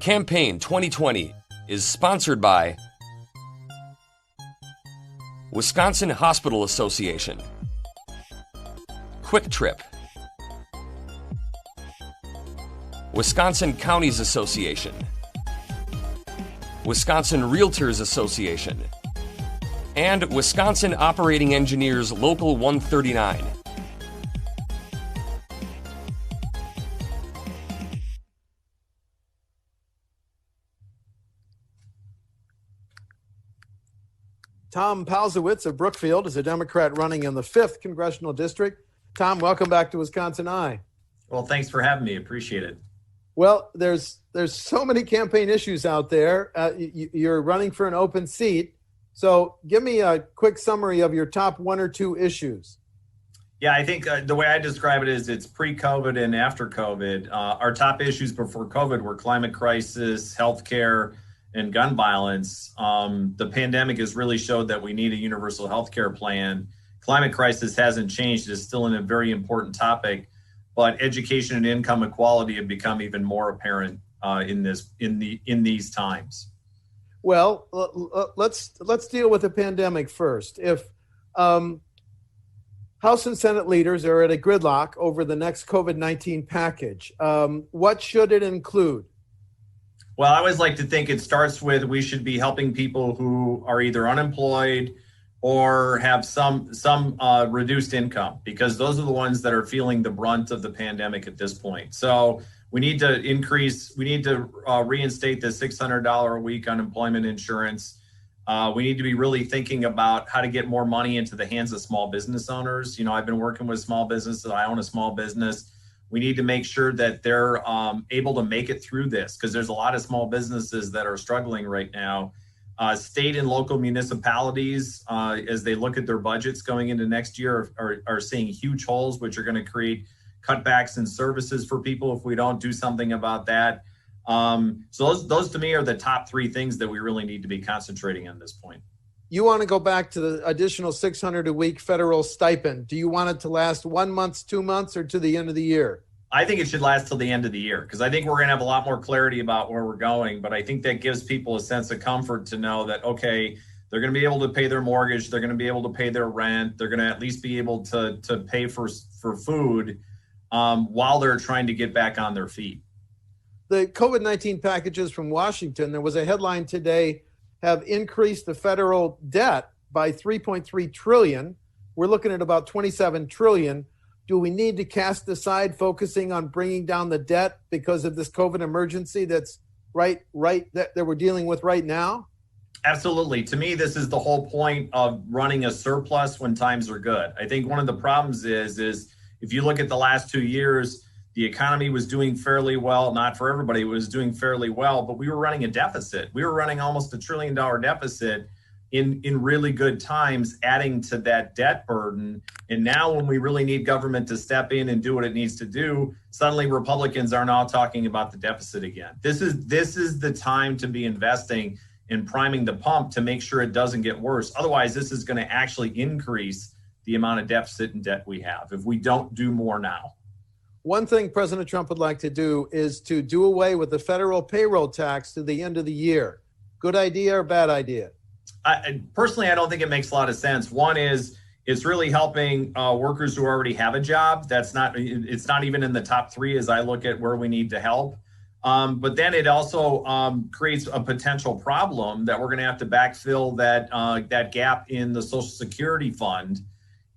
Campaign 2020 is sponsored by Wisconsin Hospital Association, Quick Trip, Wisconsin Counties Association, Wisconsin Realtors Association, and Wisconsin Operating Engineers Local 139. Tom Palzewicz of Brookfield is a Democrat running in the 5th Congressional District. Tom, welcome back to WisconsinEye. Well, thanks for having me. Appreciate it. Well, there's so many campaign issues out there. You're running for an open seat. So give me a quick summary of your top one or two issues. Yeah, I think the way I describe it is it's pre-COVID and after COVID. Our top issues before COVID were climate crisis, healthcare, and gun violence. The pandemic has really showed that we need a universal healthcare plan. Climate crisis hasn't changed. It's still a very important topic, but education and income equality have become even more apparent in these times. Well, let's deal with the pandemic first. If House and Senate leaders are at a gridlock over the next COVID-19 package, what should it include? Well, I always like to think it starts with we should be helping people who are either unemployed or have some reduced income, because those are the ones that are feeling the brunt of the pandemic at this point. So we need to reinstate the $600 a week unemployment insurance. We need to be really thinking about how to get more money into the hands of small business owners. You know, I've been working with small businesses. I own a small business. We need to make sure that they're able to make it through this, because there's a lot of small businesses that are struggling right now. State and local municipalities, as they look at their budgets going into next year, are seeing huge holes, which are going to create cutbacks in services for people if we don't do something about that. So those to me are the top three things that we really need to be concentrating on at this point. You want to go back to the additional $600 a week federal stipend. Do you want it to last 1 month, 2 months, or to the end of the year? I think it should last till the end of the year, because I think we're going to have a lot more clarity about where we're going. But I think that gives people a sense of comfort to know that, okay, they're going to be able to pay their mortgage. They're going to be able to pay their rent. They're going to at least be able to pay for food while they're trying to get back on their feet. The COVID-19 packages from Washington, there was a headline today, have increased the federal debt by $3.3 trillion. We're looking at about $27 trillion. Do we need to cast aside focusing on bringing down the debt because of this COVID emergency that's right that we're dealing with right now? Absolutely. To me, this is the whole point of running a surplus when times are good. I think one of the problems is if you look at the last 2 years, the economy was doing fairly well. Not for everybody, it was doing fairly well, but we were running a deficit. We were running almost $1 trillion deficit in really good times, adding to that debt burden. And now when we really need government to step in and do what it needs to do, suddenly Republicans are now talking about the deficit again. This is the time to be investing in priming the pump to make sure it doesn't get worse. Otherwise, this is going to actually increase the amount of deficit and debt we have if we don't do more now. One thing President Trump would like to do is to do away with the federal payroll tax to the end of the year. Good idea or bad idea? Personally, I don't think it makes a lot of sense. One is it's really helping workers who already have a job. It's not even in the top three as I look at where we need to help. But then it also creates a potential problem that we're going to have to backfill that gap in the Social Security fund.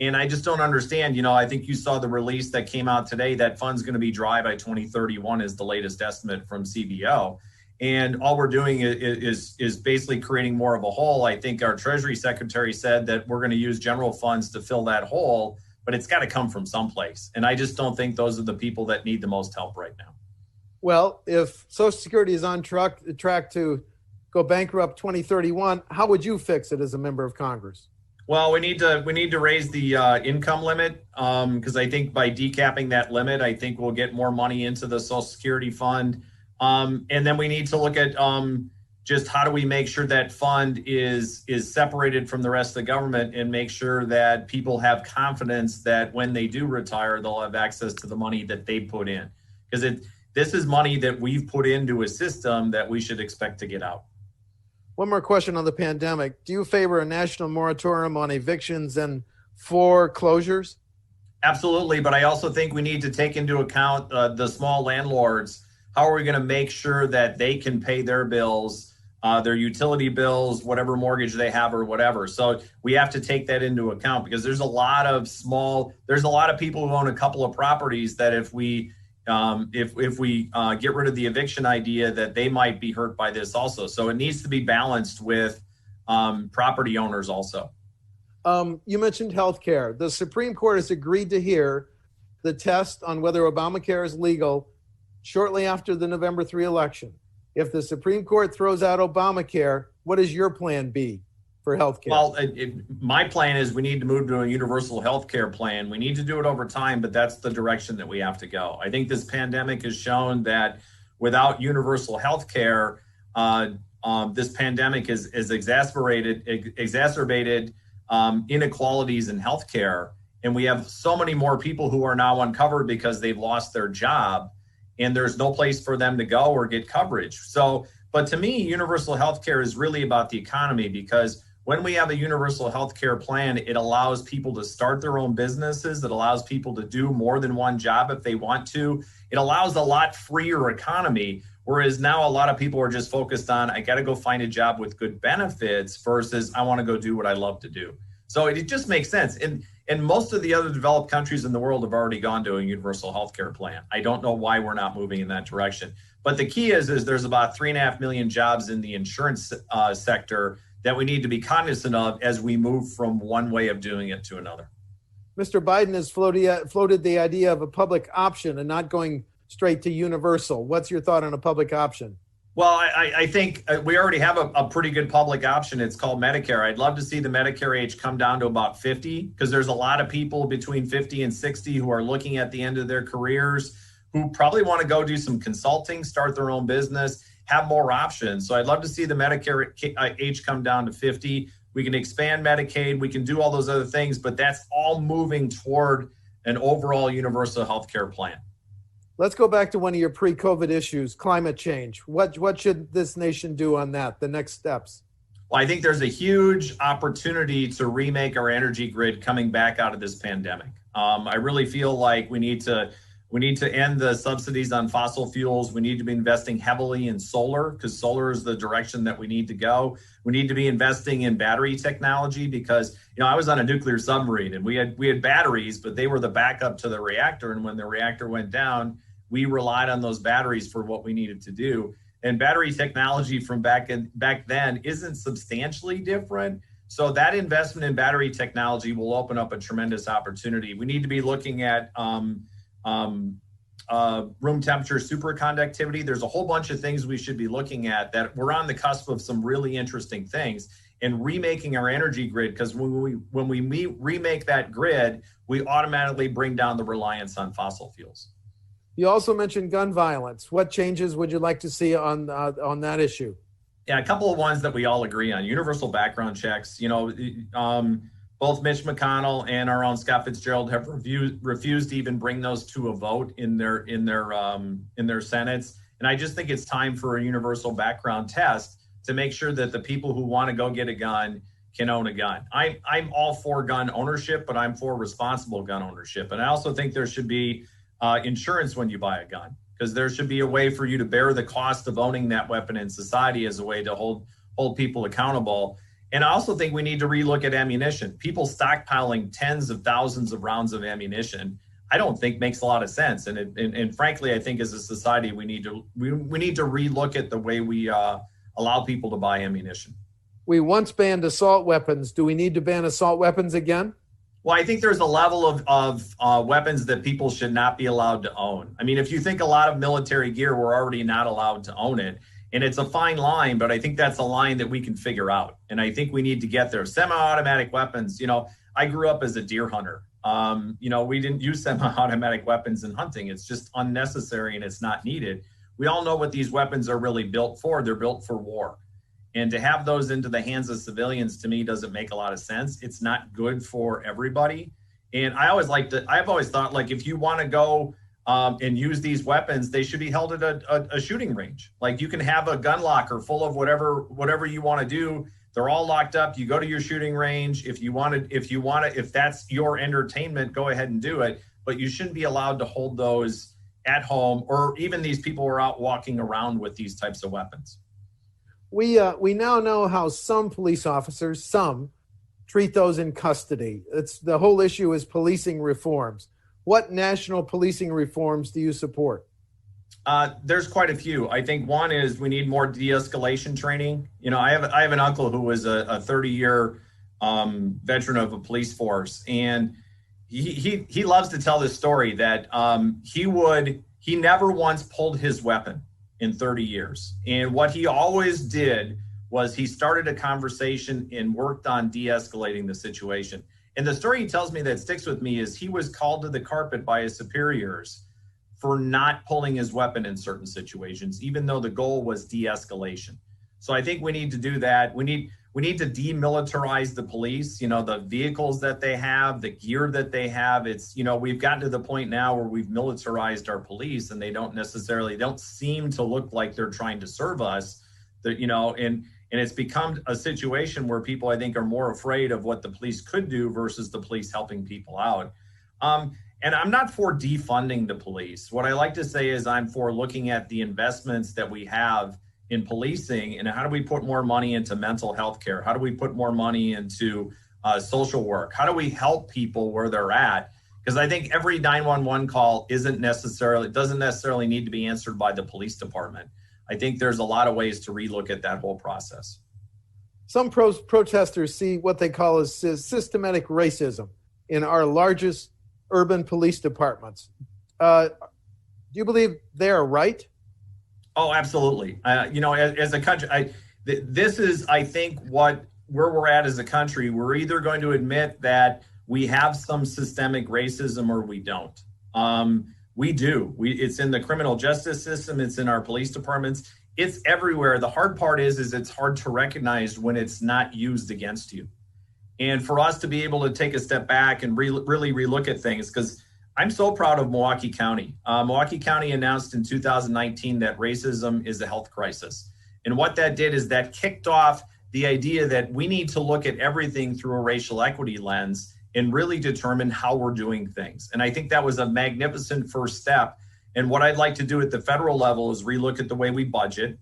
And I just don't understand. You know, I think you saw the release that came out today. That fund's going to be dry by 2031 is the latest estimate from CBO. And all we're doing is basically creating more of a hole. I think our Treasury Secretary said that we're going to use general funds to fill that hole, but it's got to come from someplace. And I just don't think those are the people that need the most help right now. Well, if Social Security is on track to go bankrupt 2031, how would you fix it as a member of Congress? Well, we need to raise the income limit because I think by decapping that limit, I think we'll get more money into the Social Security fund. And then we need to look at just how do we make sure that fund is separated from the rest of the government and make sure that people have confidence that when they do retire, they'll have access to the money that they put in. Because this is money that we've put into a system that we should expect to get out. One more question on the pandemic. Do you favor a national moratorium on evictions and foreclosures? Absolutely, but I also think we need to take into account the small landlords. How are we going to make sure that they can pay their bills, their utility bills, whatever mortgage they have or whatever? So we have to take that into account, because there's a lot of people who own a couple of properties that if we get rid of the eviction idea, that they might be hurt by this also. So it needs to be balanced with property owners also. You mentioned healthcare. The Supreme Court has agreed to hear the test on whether Obamacare is legal shortly after the November 3 election. If the Supreme Court throws out Obamacare, what is your plan B for healthcare? Well, my plan is we need to move to a universal healthcare plan. We need to do it over time, but that's the direction that we have to go. I think this pandemic has shown that without universal healthcare, this pandemic has exacerbated inequalities in healthcare. And we have so many more people who are now uncovered because they've lost their job and there's no place for them to go or get coverage. So, but to me, universal healthcare is really about the economy, because when we have a universal healthcare plan, it allows people to start their own businesses. It allows people to do more than one job if they want to. It allows a lot freer economy. Whereas now a lot of people are just focused on, I got to go find a job with good benefits versus I want to go do what I love to do. So it just makes sense. And most of the other developed countries in the world have already gone to a universal healthcare plan. I don't know why we're not moving in that direction. But the key is there's about 3.5 million jobs in the insurance sector that we need to be cognizant of as we move from one way of doing it to another. Mr. Biden has floated the idea of a public option and not going straight to universal. What's your thought on a public option? Well, I think we already have a pretty good public option. It's called Medicare. I'd love to see the Medicare age come down to about 50, because there's a lot of people between 50 and 60 who are looking at the end of their careers, who probably want to go do some consulting, start their own business, have more options. So I'd love to see the Medicare age come down to 50. We can expand Medicaid. We can do all those other things, but that's all moving toward an overall universal healthcare plan. Let's go back to one of your pre-COVID issues, climate change. What should this nation do on that, the next steps? Well, I think there's a huge opportunity to remake our energy grid coming back out of this pandemic. I really feel like we need to end the subsidies on fossil fuels. We need to be investing heavily in solar, because solar is the direction that we need to go. We need to be investing in battery technology, because I was on a nuclear submarine and we had batteries, but they were the backup to the reactor. And when the reactor went down, we relied on those batteries for what we needed to do. And battery technology from back then isn't substantially different. So that investment in battery technology will open up a tremendous opportunity. We need to be looking at room temperature superconductivity. There's a whole bunch of things we should be looking at that we're on the cusp of some really interesting things, and remaking our energy grid, because when we remake that grid, we automatically bring down the reliance on fossil fuels. You also mentioned gun violence. What changes would you like to see on that issue? Yeah, a couple of ones that we all agree on. Universal background checks. Both Mitch McConnell and our own Scott Fitzgerald have refused to even bring those to a vote in their Senates. And I just think it's time for a universal background test to make sure that the people who want to go get a gun can own a gun. I'm all for gun ownership, but I'm for responsible gun ownership. And I also think there should be insurance when you buy a gun, because there should be a way for you to bear the cost of owning that weapon in society as a way to hold people accountable. And I also think we need to relook at ammunition. People stockpiling tens of thousands of rounds of ammunition, I don't think makes a lot of sense. And frankly, I think as a society, we need to relook at the way we allow people to buy ammunition. We once banned assault weapons. Do we need to ban assault weapons again? Well, I think there's a level of weapons that people should not be allowed to own. I mean, if you think a lot of military gear, we're already not allowed to own it. And it's a fine line, but I think that's a line that we can figure out. And I think we need to get there. Semi-automatic weapons, I grew up as a deer hunter. We didn't use semi-automatic weapons in hunting. It's just unnecessary and it's not needed. We all know what these weapons are really built for. They're built for war. And to have those into the hands of civilians, to me, doesn't make a lot of sense. It's not good for everybody. And I've always thought, like, if you want to go and use these weapons, they should be held at a shooting range. Like, you can have a gun locker full of whatever you want to do. They're all locked up. You go to your shooting range. If that's your entertainment, go ahead and do it. But you shouldn't be allowed to hold those at home, or even these people are out walking around with these types of weapons. We now know how some police officers, treat those in custody. The whole issue is policing reforms. What national policing reforms do you support? There's quite a few. I think one is we need more de-escalation training. I have an uncle who was a 30-year veteran of a police force, and he loves to tell this story that he never once pulled his weapon in 30 years. And what he always did was he started a conversation and worked on de-escalating the situation. And the story he tells me that sticks with me is he was called to the carpet by his superiors for not pulling his weapon in certain situations, even though the goal was de-escalation. So I think we need to do that. We need to demilitarize the police, the vehicles that they have, the gear that they have. It's, we've gotten to the point now where we've militarized our police, and they don't seem to look like they're trying to serve us, and it's become a situation where people, I think, are more afraid of what the police could do versus the police helping people out. And I'm not for defunding the police. What I like to say is I'm for looking at the investments that we have in policing, and how do we put more money into mental health care? How do we put more money into social work? How do we help people where they're at? Because I think every 911 call doesn't necessarily need to be answered by the police department. I think there's a lot of ways to relook at that whole process. Some protesters see what they call as systematic racism in our largest urban police departments. Do you believe they are right? Oh, absolutely. As a country, this is, I think, where we're at as a country. We're either going to admit that we have some systemic racism or we don't. We do. It's in the criminal justice system. It's in our police departments. It's everywhere. The hard part is it's hard to recognize when it's not used against you. And for us to be able to take a step back and really relook at things, because I'm so proud of Milwaukee County. Milwaukee County announced in 2019 that racism is a health crisis. And what that did is that kicked off the idea that we need to look at everything through a racial equity lens and really determine how we're doing things. And I think that was a magnificent first step. And what I'd like to do at the federal level is relook at the way we budget.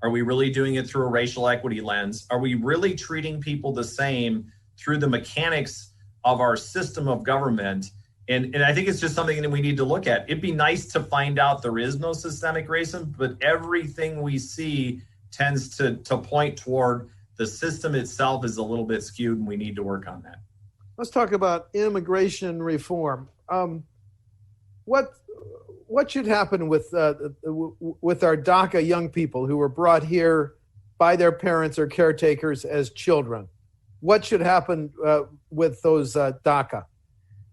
Are we really doing it through a racial equity lens? Are we really treating people the same through the mechanics of our system of government? And I think it's just something that we need to look at. It'd be nice to find out there is no systemic racism, but everything we see tends to point toward the system itself is a little bit skewed, and we need to work on that. Let's talk about immigration reform. What should happen with our DACA young people who were brought here by their parents or caretakers as children? What should happen with those DACA?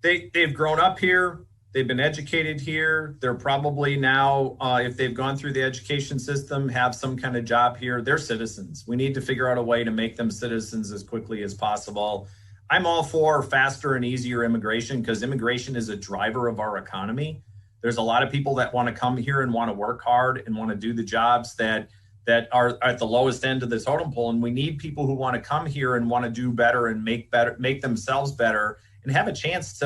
They've grown up here. They've been educated here. They're probably now, if they've gone through the education system, have some kind of job here. They're citizens. We need to figure out a way to make them citizens as quickly as possible. I'm all for faster and easier immigration, because immigration is a driver of our economy. There's a lot of people that want to come here and want to work hard and want to do the jobs that are at the lowest end of the totem pole. And we need people who want to come here and want to do better and make themselves better and have a chance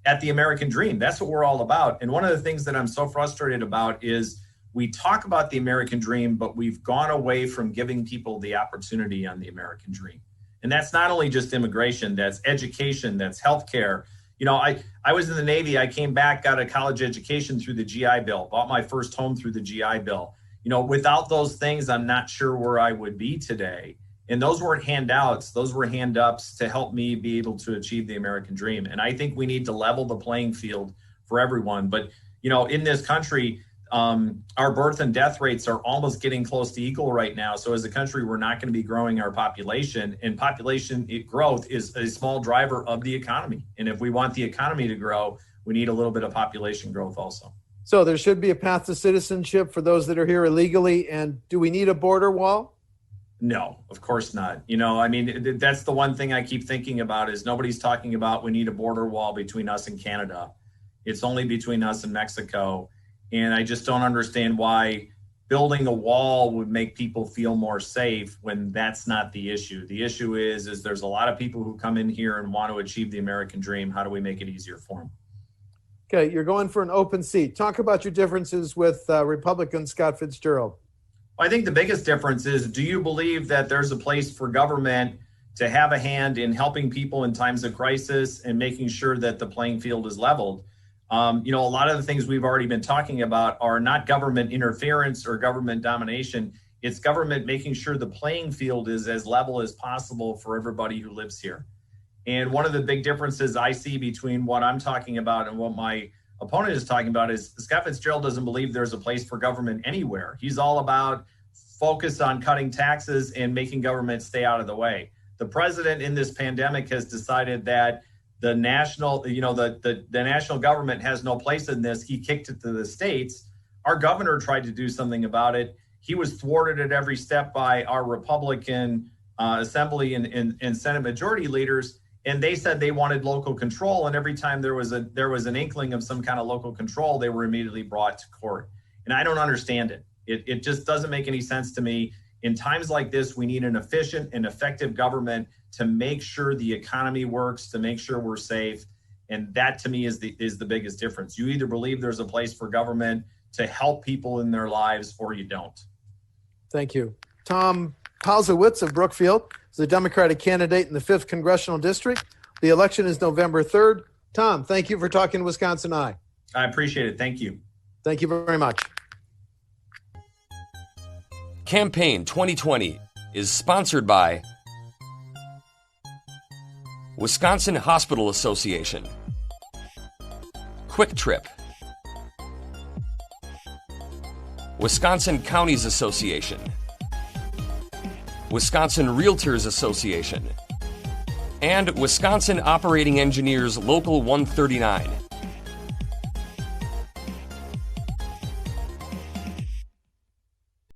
at the American dream. That's what we're all about. And one of the things that I'm so frustrated about is we talk about the American dream, but we've gone away from giving people the opportunity on the American dream. And that's not only just immigration, that's education, that's healthcare. I was in the Navy. I came back, got a college education through the GI Bill, bought my first home through the GI Bill. Without those things, I'm not sure where I would be today. And those weren't handouts. Those were hand-ups to help me be able to achieve the American dream. And I think we need to level the playing field for everyone. But, in this country, our birth and death rates are almost getting close to equal right now. So as a country, we're not going to be growing our population, and population growth is a small driver of the economy. And if we want the economy to grow, we need a little bit of population growth also. So there should be a path to citizenship for those that are here illegally. And do we need a border wall? No, of course not. That's the one thing I keep thinking about is nobody's talking about we need a border wall between us and Canada. It's only between us and Mexico. And I just don't understand why building a wall would make people feel more safe when that's not the issue. The issue is there's a lot of people who come in here and want to achieve the American dream. How do we make it easier for them? Okay, you're going for an open seat. Talk about your differences with Republican Scott Fitzgerald. Well, I think the biggest difference is, do you believe that there's a place for government to have a hand in helping people in times of crisis and making sure that the playing field is leveled? A lot of the things we've already been talking about are not government interference or government domination. It's government making sure the playing field is as level as possible for everybody who lives here. And one of the big differences I see between what I'm talking about and what my opponent is talking about is Scott Fitzgerald doesn't believe there's a place for government anywhere. He's all about focus on cutting taxes and making government stay out of the way. The president in this pandemic has decided that the national government has no place in this. He kicked it to the states. Our governor tried to do something about it. He was thwarted at every step by our Republican Assembly and Senate majority leaders, and they said they wanted local control. And every time there was an inkling of some kind of local control, they were immediately brought to court. And I don't understand it. It just doesn't make any sense to me. In times like this, we need an efficient and effective government to make sure the economy works, to make sure we're safe. And that, to me, is the biggest difference. You either believe there's a place for government to help people in their lives, or you don't. Thank you. Tom Palzewicz of Brookfield is a Democratic candidate in the 5th Congressional District. The election is November 3rd. Tom, thank you for talking to WisconsinEye. I appreciate it. Thank you. Thank you very much. Campaign 2020 is sponsored by Wisconsin Hospital Association, Quick Trip, Wisconsin Counties Association, Wisconsin Realtors Association, and Wisconsin Operating Engineers Local 139.